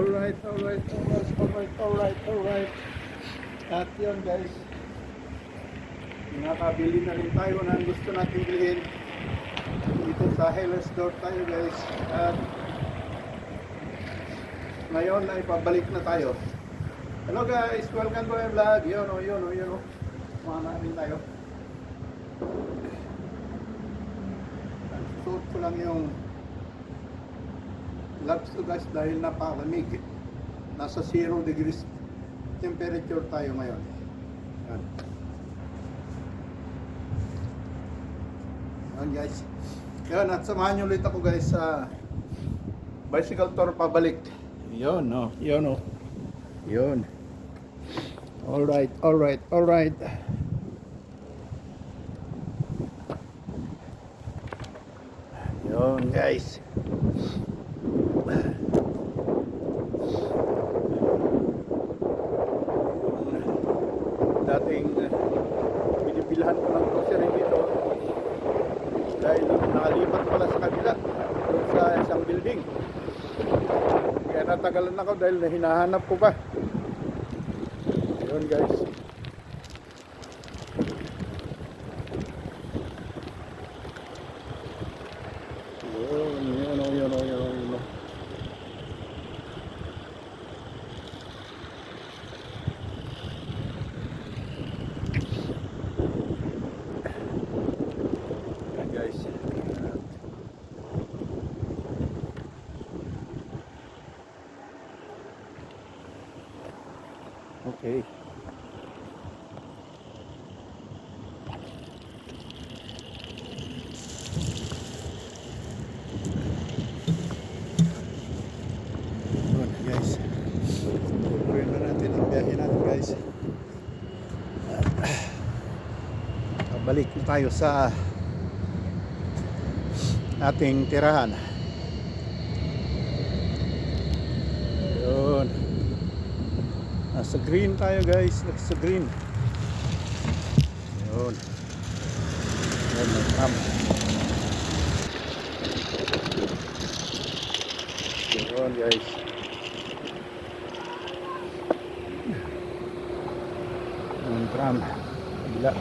Alright, alright, alright, alright, alright, alright. At yun guys, nakabili na rin tayo ng gusto nating bilhin. Dito sa Hellas Door tayo guys. At ngayon ay pabalik na tayo. Hello guys, welcome to my vlog. Yun o, yun o, yun o. Manamin tayo. Suot ko lang yung gloves ko guys dahil napalamig. Nasa 0 degrees temperature tayo ngayon. Yan. Yan guys. Yan, at samahan nyo ulit ako guys sa bicycle tour pabalik. Yun o, yun o. Yun. Alright, alright, alright. Yun guys. Dating binibilhan ko ng grocery dito dahil nakalipat pala sa kabila doon sa isang building. Kaya natagalan ako dahil hinahanap ko pa. Yun guys. Yun. Guys. Okay. Guys. Tuloy na natin ang biyahe natin guys. Balik tayo sa ating tirahan. Yun. Nasa green tayo guys. Nasa green. Yun. Yun. Yun guys. Yung tram. Bila.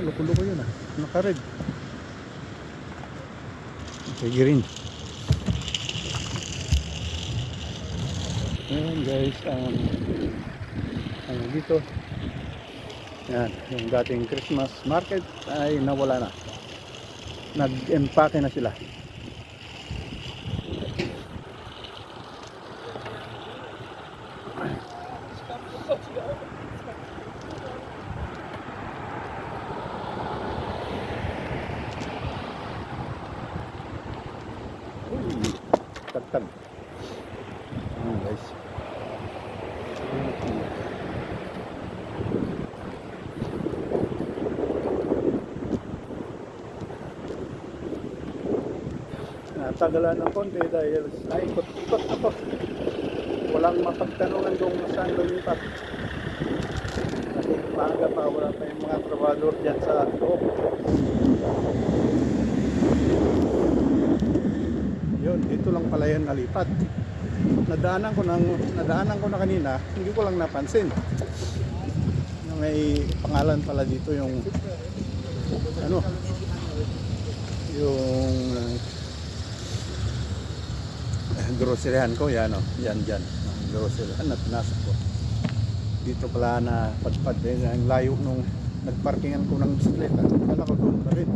Loko-loko yun ah. Naka-red. Okay, green. Ayan guys. Dito. Yan. Yung dating Christmas market ay nawala na. Nag-empake na sila. Tagtag. Guys. Natagalan ng konti dahil ikot-ikot ako. Walang mapagtanungan kung saan lumipat. Kasi maaga pa, wala pa yung mga trabador dyan sa loob. Yun, dito lang pala yan nalipat. Nadaanan ko na kanina, hindi ko lang napansin. May pangalan pala dito yung groceryhan ko, yan o, yan groceryhan na pinasok ko. Dito pala na padpad din, ang layo nung nagparkingan ko ng bisikleta. Kala ko doon pa rin.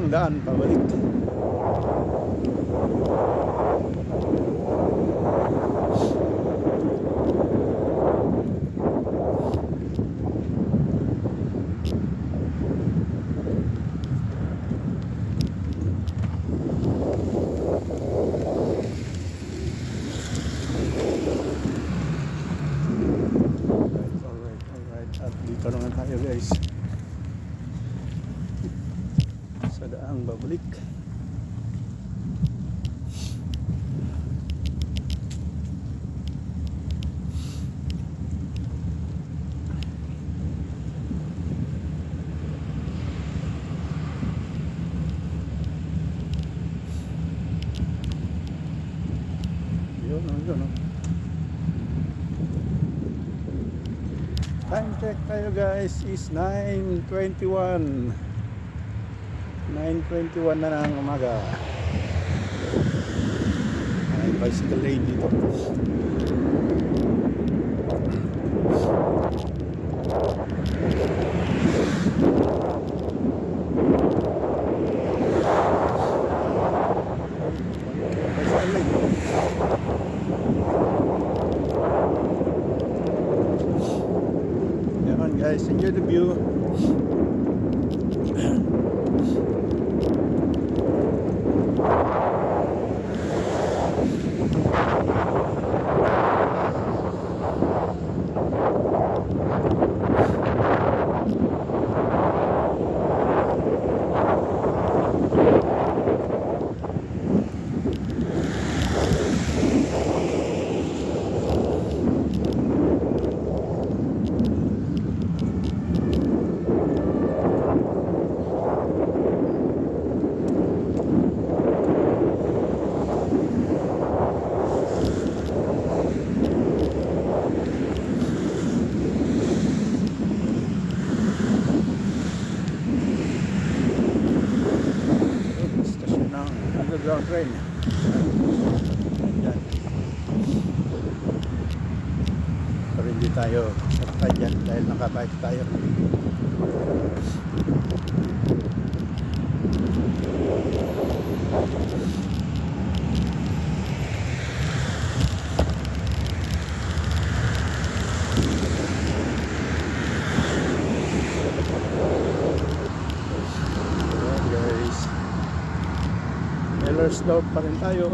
ang daan pabalik. Alright. At dito naman tayo guys. Sa daang babalik. Yun. Time check tayo guys is 9:21. 9:21 na ng umaga. May bicycle lane dito. Bicycle lane. Yaman guys, enjoy the view. Underground train. Yan. Pero hindi tayo sakay dyan dahil nakabike tayo. Slope pa rin tayo.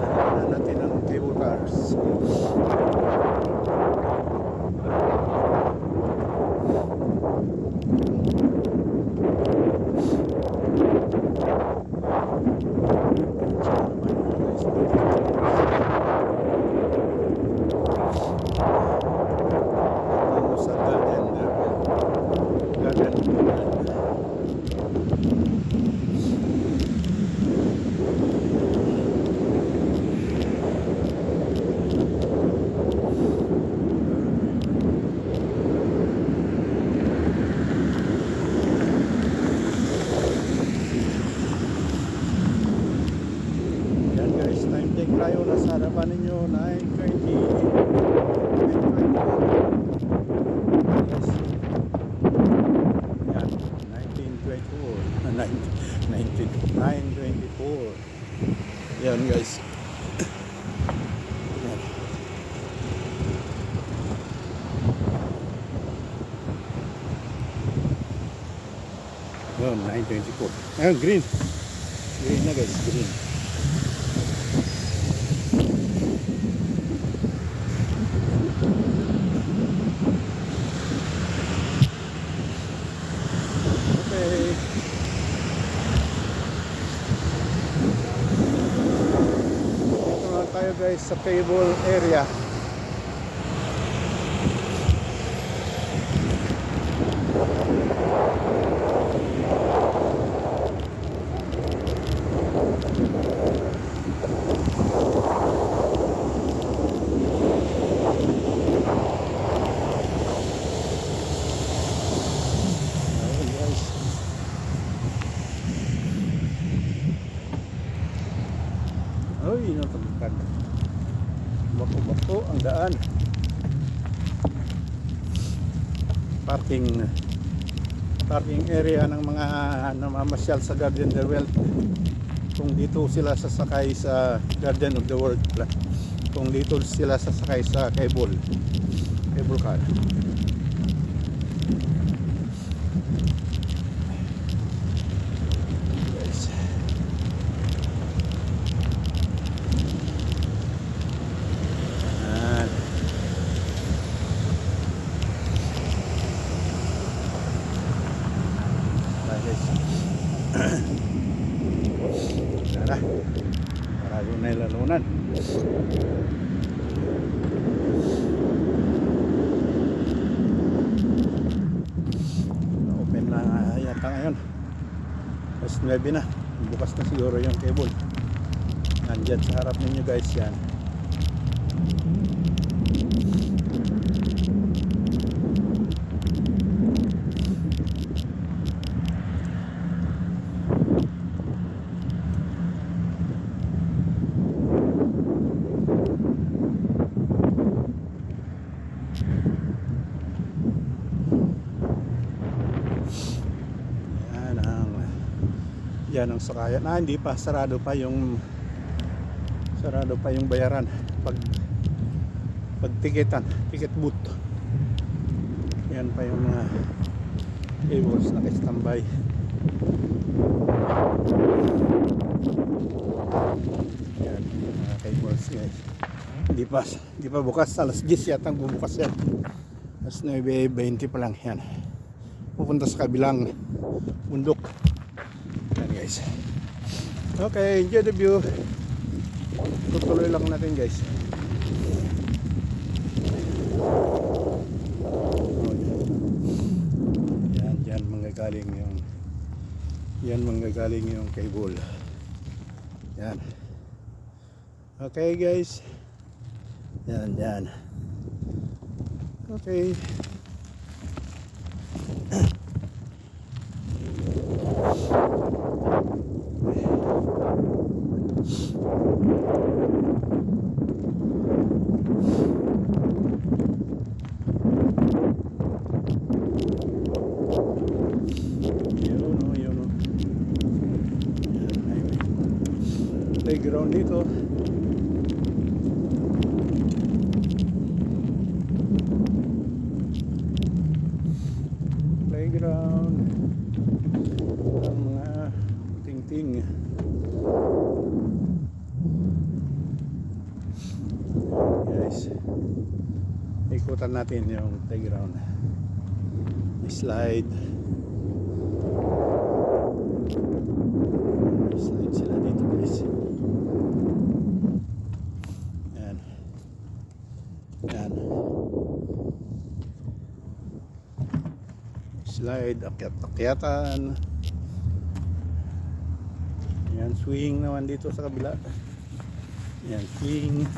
Dadaanan natin ang cable cars. Tayo na sa harapan ninyo 9:20. Yan, 9:24. Yan guys. Yan. Yan, 9:24. Ayun, green. Green na guys, green. Guys sa cable area. Ay, natagkan. Bako-bako ang daan. parking area ng mga namamasyal sa Garden of the World. Kung dito sila sasakay sa Garden of the World, kung dito sila sasakay sa cable car. Guys, tara, marami na ilalunan. Open na yata ngayon, mas 9 na, bukas na siguro yung cable. Nandyan sa harap ninyo guys yan. Yan ang sakayan. Hindi pa, sarado pa yung bayaran pag ticket booth. Yan pa yung mga cables na standby. Yan mga cables guys. Hindi pa bukas, alas 10 yata bubukas yan. Alas 9:20 pa lang yan. Pupunta sa kabilang bundok. Yan guys. Okay, enjoy the view. Tutuloy lang natin guys. Yan manggagaling yung cable. Yan. Okay guys. Yan. Okay. Playground dito. Playground ang mga ting-ting. Guys, ikutan natin yung playground. Slide sila dito guys. Yan. Slide, akyat-akyatan. Yan, swing naman dito sa kabila. Yan, swing.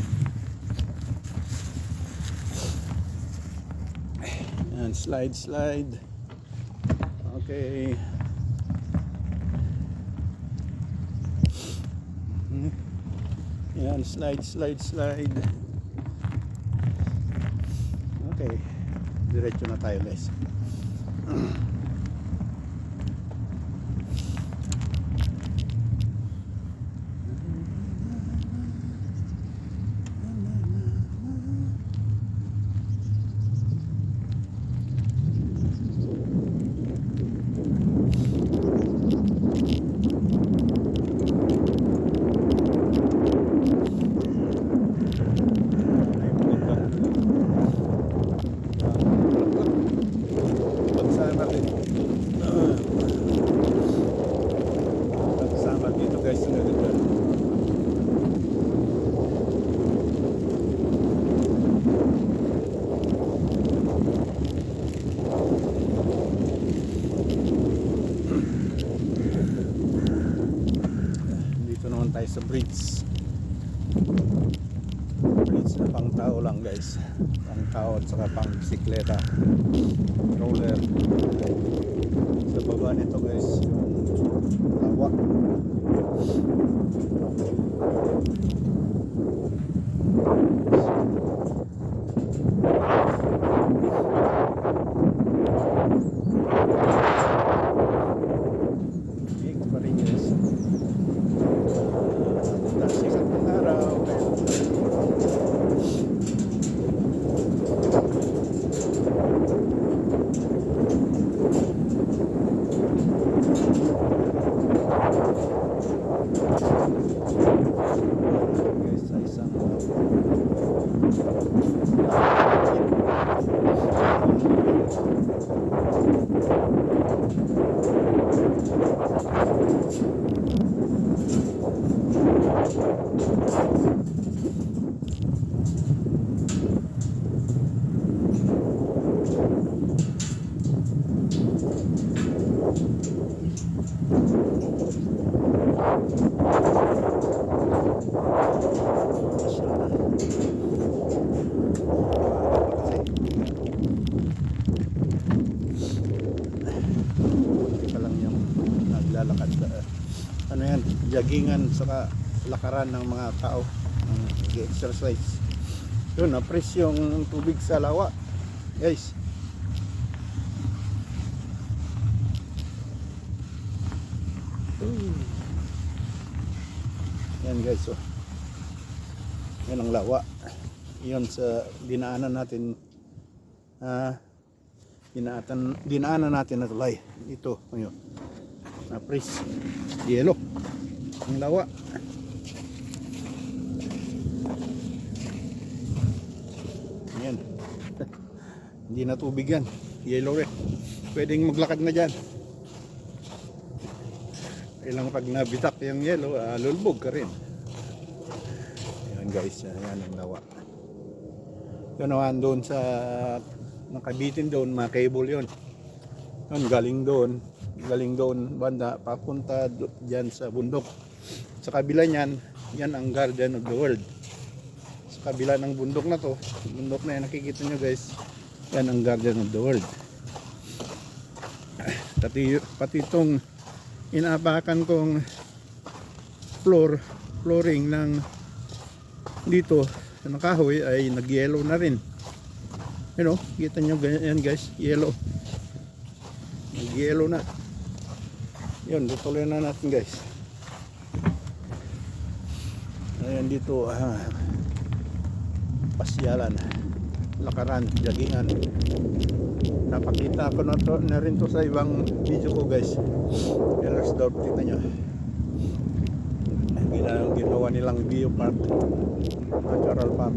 Yan, slide. Okay. Yan, slide. Okay, diretso na tayo guys. Sa bridge na pang tao lang guys, pang tao at saka pang bisikleta, roller. Sa baba nito guys yung lawa. Ika lang yung naglalakad sa ano yan, joggingan saka lakaran ng mga tao nag-exercise. Yun, na-press yung tubig sa lawa guys. Yan guys, oh. Yan ang lawa. Yun sa dinaanan natin, dinaanan natin na tulay. Ito, ngayon. Na-press. Yelo. Ang lawa. Yan. Hindi na tubig yan. Yelo rin. Pwedeng maglakad na dyan. Ilang pag nabitak yung yelo, lulbog ka rin. Yan guys, yan ang lawa. Yun naman doon sa nakabitin doon, mga cable yun. Yun, galing doon banda papunta dyan sa bundok. Sa kabila niyan, yan ang Garden of the World. Sa kabila ng bundok na to, bundok na yan nakikita nyo guys, yan ang Garden of the World. Pati itong inaapakan kong flooring ng dito sa nakahoy ay nag-yellow na rin. You know, kita nyo ganyan guys, yellow. Nag-yellow na. Yun, tutuloy na natin guys. Ayan dito, pasyalan, lakaran, joggingan. Napakita ko na rin to sa ibang video ko guys. Ellersdorf, kita nyo. Ginawa nilang Bio Park, Natural Park.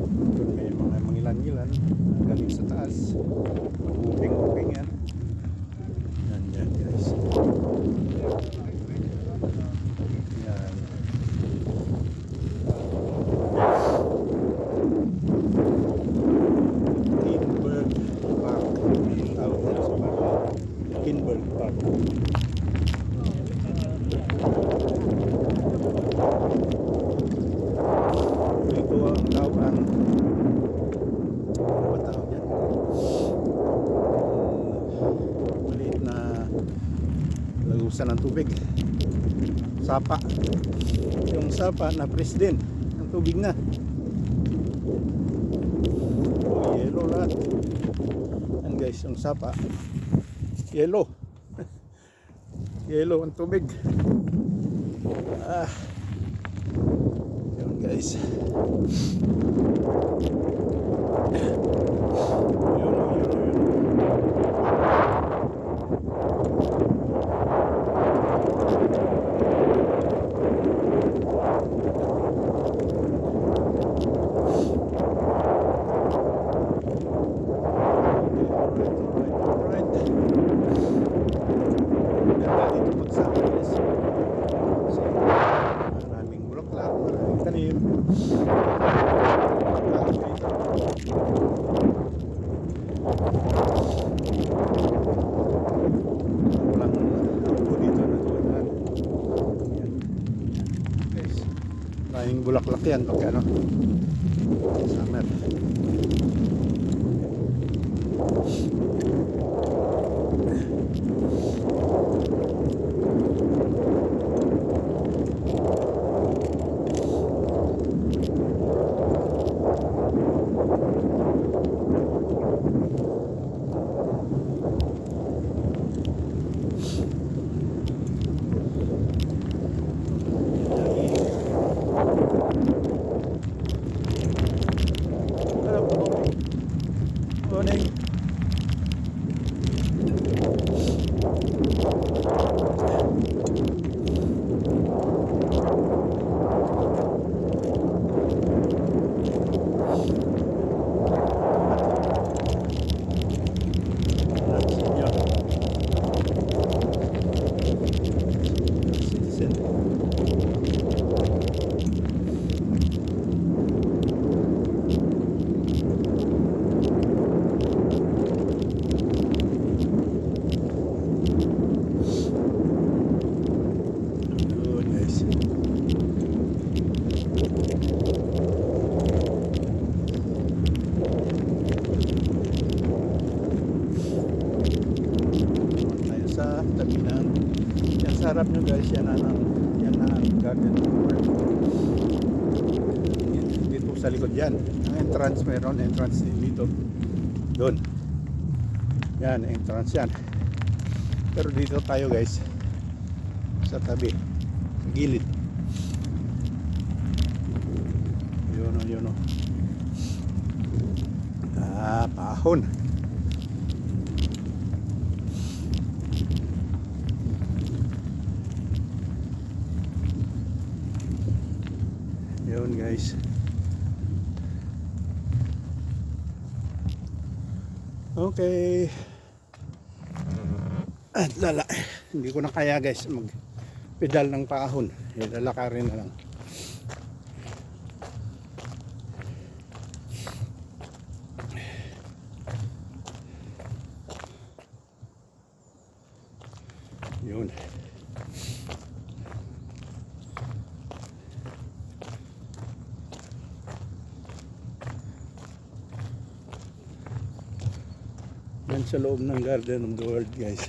Doon may mga mangilan-ngilan galing sa taas. Uping-uping yan. Yan guys. Yan. Kinberg Park. Tawag nila sa Park. Kinberg Park. Ito ang tawag. Ano ba tawag yan? Maliit na lagusan ng tubig. Sapa. Yung sapa na press din ng tubig na. Yellow lahat. Yan guys, yung sapa. Yellow. Yellow ang tubig. Yun guys. Yun. Maraming bulaklak, maraming tanim. Walang ako dito na tuwan. Yan. Guys, maraming bulaklak yan pag ano, summer. sa harap nyo guys, yan ang garden world. Dito sa likod yan. Ang entrance, meron entrance din dito. Doon. Yan, entrance yan. Pero dito tayo guys. Sa tabi. Sa gilid. Yun o. Pahon. Yun guys. Okay. At hindi ko na kaya guys mag pedal ng paahon. Lalakarin na lang. Yun. Yan sa loob ng Garden of the World guys.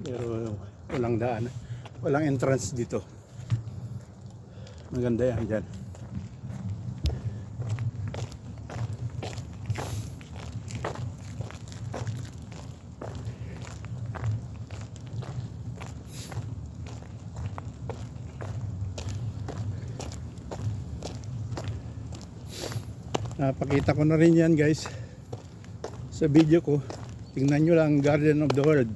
Pero walang daan. Walang entrance dito. Maganda yan dyan. Napakita ko na rin yan guys sa video ko. Tingnan nyo lang Garden of the World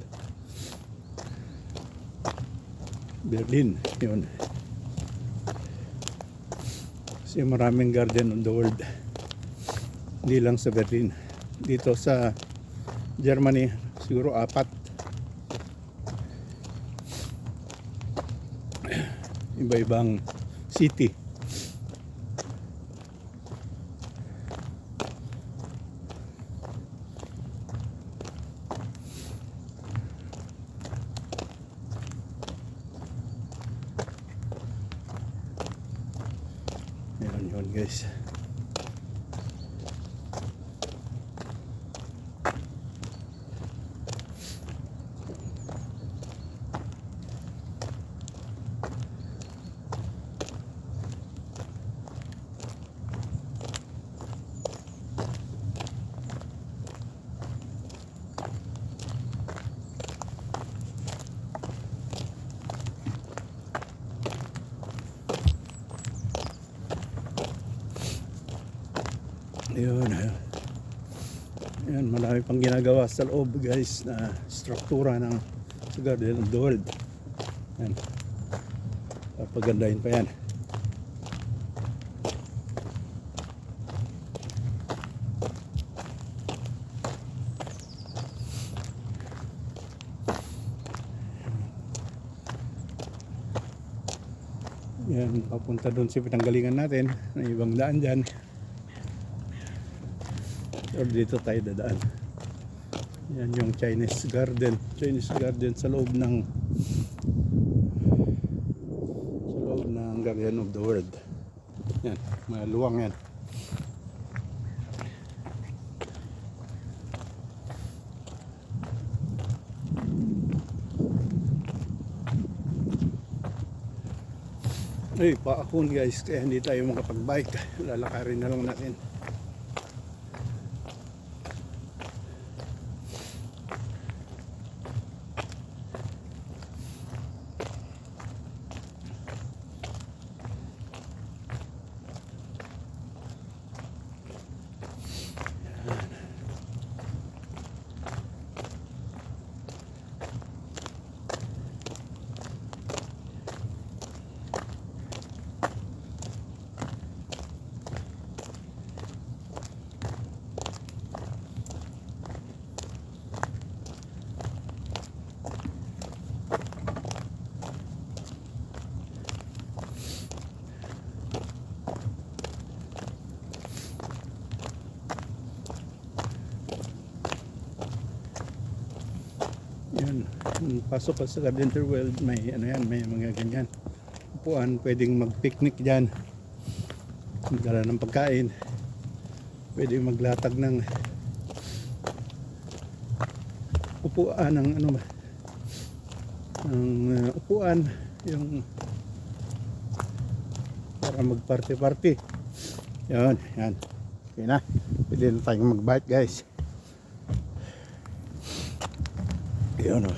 Berlin. Yun. Kasi maraming Garden of the World. Hindi lang sa Berlin. Dito sa Germany siguro 4. Iba-ibang city. Yun guys. Yun. Yan, marami pang ginagawa sa loob guys na struktura ng Garden of the World. Yan. Papagandahin pa yan. Yan, papunta doon sa pinanggalingan natin. May ibang daan dyan. Or dito tayo dadaan. Yan yung Chinese garden sa loob ng Garden of the World. Yan, maluwang yan. Ay, paahon guys, kaya hindi tayo makapag-bike. Lalakarin na lang natin. Yan, pasok ka sa Garden of the World, may ano yan, may mga ganyan upuan, pwedeng mag-picnic diyan, magdala ng pagkain, pwedeng maglatag ng upuan ng ano ba, ng upuan, yung para mag-party-party. Yan, yan. Okay na. Pwede na tayong mag-bike guys. Yan o.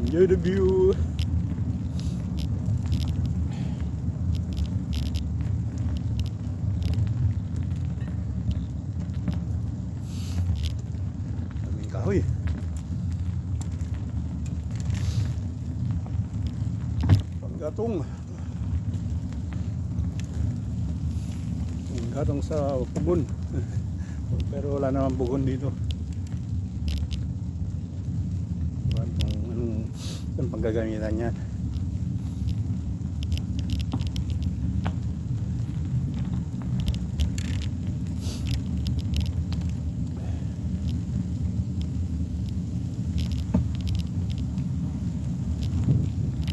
Enjoy the view. Daming kahoy. Panggatong. Panggatong sa pugon. Pero wala naman pugon dito. Ang paggagamitan niya.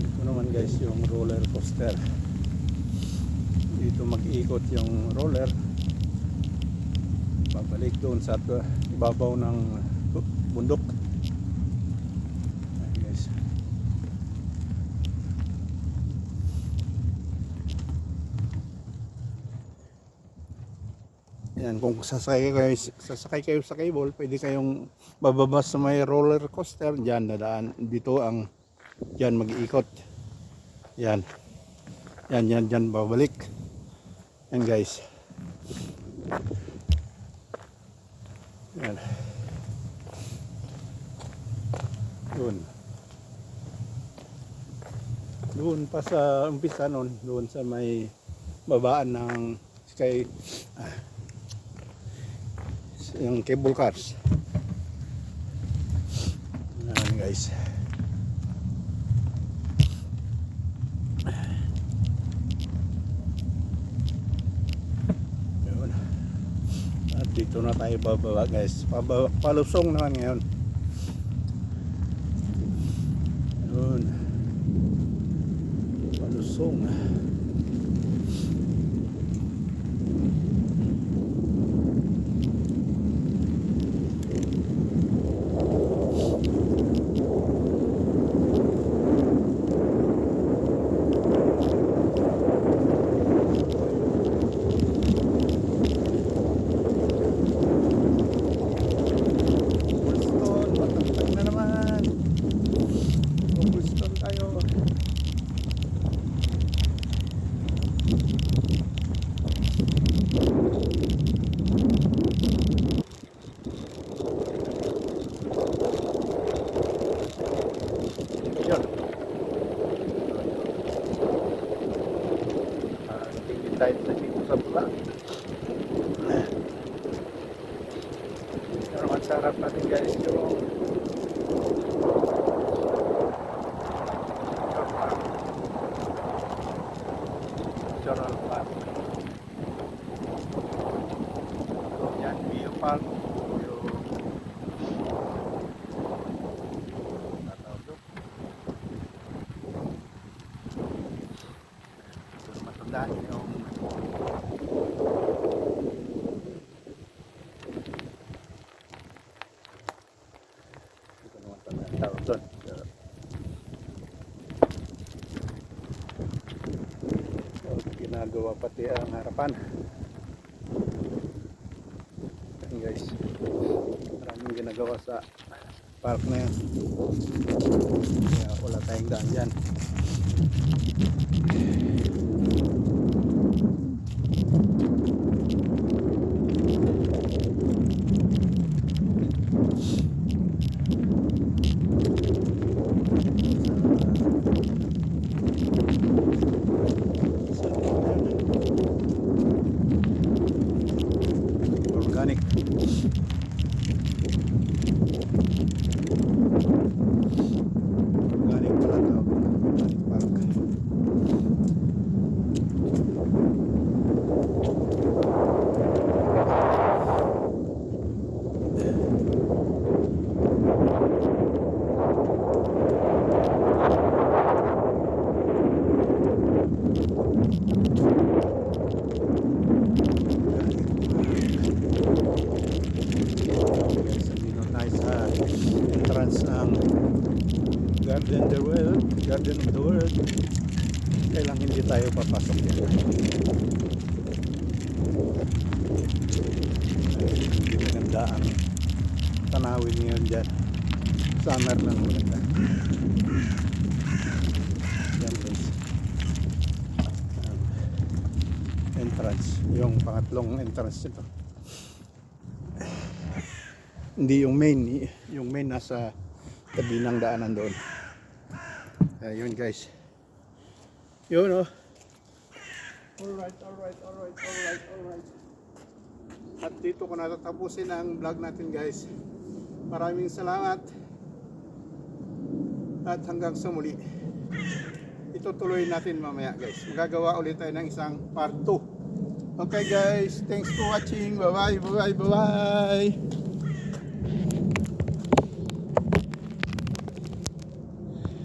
Ito naman guys yung roller coaster. Dito mag-iikot yung roller. Babalik doon sa ibabaw ng bundok. Yan, kung sasakay kayo sa cable, pwede kayong bababa sa may roller coaster. Diyan, dadaan. Dito ang, diyan mag-iikot. Yan. Yan, babalik. Yan guys. Yan. Doon pa sa umpisa nun, doon sa may babaan ng sky, yung cable cars. Yan guys. Yun. At dito na tayo bababa guys. Palusong naman ngayon. Yun. Palusong. Tayo sa dito sa bula. Pero ang sarap natin guys yung Natural Park. Yan, Bio Park. Matandaan yung doon. Ginagawa pati ang harapan. Ayan guys, maraming ginagawa sa park na yan, kaya wala tayong daan dyan. Organic. Organic pala tawag. Organic park. Dito tayo sa entrance ng Garden of the World. Garden of the World. Kailang hindi tayo papasok yan. Hindi maganda ang tanawin ngayon dyan. Summer lang maganda. Yan guys. Entrance. Yung pangatlong entrance nito. Hindi yung main. Yung main nasa tabi ng daanan doon. Ayun guys. Yun oh. Alright. At dito ko natatapusin ang vlog natin guys. Maraming salamat. At hanggang sa muli. Itutuloy natin mamaya guys. Magagawa ulit tayo ng isang part 2. Okay guys, thanks for watching. Bye bye.